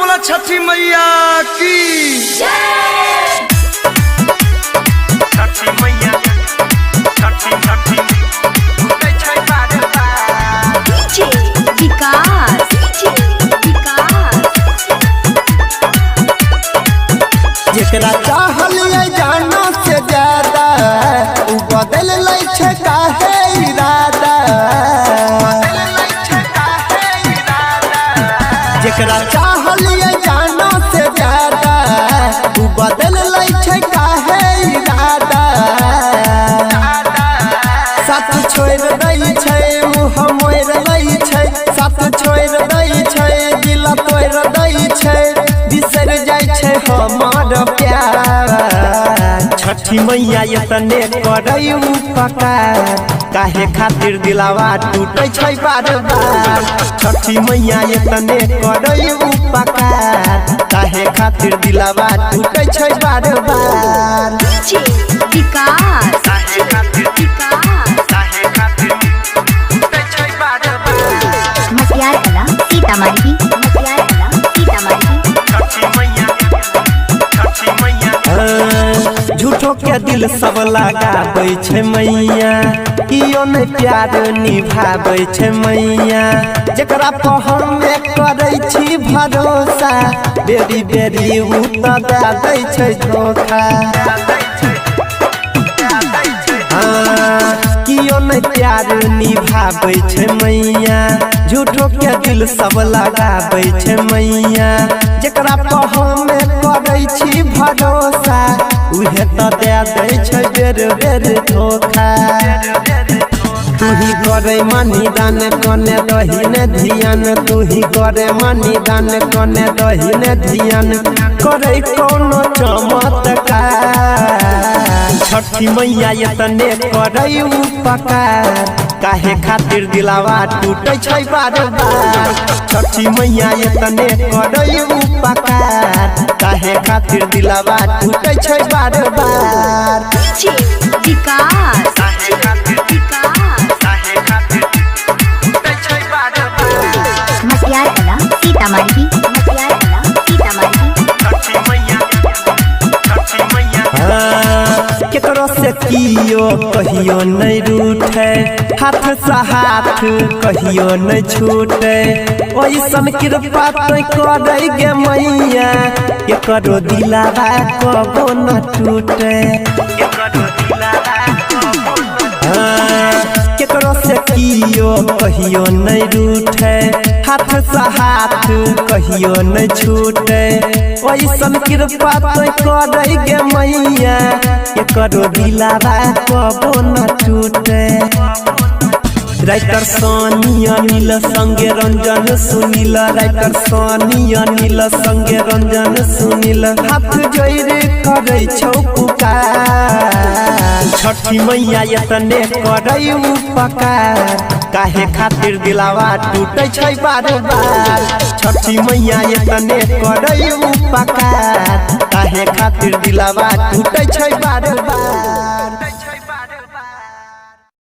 बोला छठी मैया की छठी मैया छठी छठी डीजे विकास जेकरा चाहल जानो से ज्यादा उ बदल लै छै काहे इरादा। जेकरा चाहल जानो से ज्यादा उ बदल लै छै काहे इरादा। साथ छोड़ दै छै मुँह मोड़ लै छै, साथ छोड़ दै छै दिल तोड़ दै छै, बिसर जाइ छै हमार प्यार। छठी मैया एतने करै उपकार, काहे खातिर दिलावा टूटे छै बार बार। छठी मैया एतने करै उपकार, काहे खातिर दिलावा टूटे छै बार बार। डीजे विकास मसियार कला सीतामढ़ी झूठो के दिल सब लगाबै छै मैया, कियो नहीं प्यार निभाबै छै मैया। जेकरा पर हमे करै छी भरोसा, बेरी बेरी उ त दे दै छै धोखा। कियो नहीं प्यार निभाबै छै मैया, झूठो के दिल सब लगाबै छै मैया। जेकरा पर हमे करै छी भरोसा, उहे त दे दै छै बेर बेर धोखा। तू ही करे मनी दान कने दहिने ध्यान, तू ही करे मनी दान कने दहिने ध्यान, करे कोनो चमत्कार। छठी मैया एतने करे उपकार, काहे खातिर दिलावा टूटे छै बार बार। छठी मैया एतने करे उपकार, काहे खातिर दिलावा टूटे छै बार बार। डीजे विकास मसियार कला सीतामढ़ी केकरो से कियो कहियो नहीं रूठे, हाथ से हाथ कहियो नहीं छूटे। ओइसन कृपा तो करे गे मैया, केकरो दिलावा कबो न टूटे। केकरो से कियो कहियो नहीं रूठे, हाथ से हाथ कहियो नहीं छूटे। ओइसन कृपा तो करे गे मैया, केकरो दिलावा कबो न टूटे। राइटर सोनी अनिल संगे रंजन सुनील, राइटर सोनी अनिल संगे रंजन सुनील, हाथ जोड़ करे छौ पुकार। छठी मैया एतने करे उपकार, काहे खातिर दिलावा टूटे छै बार बार। छठी मैया एतने करे उपकार, काहे खातिर दिलावा टूटे छै बार बार।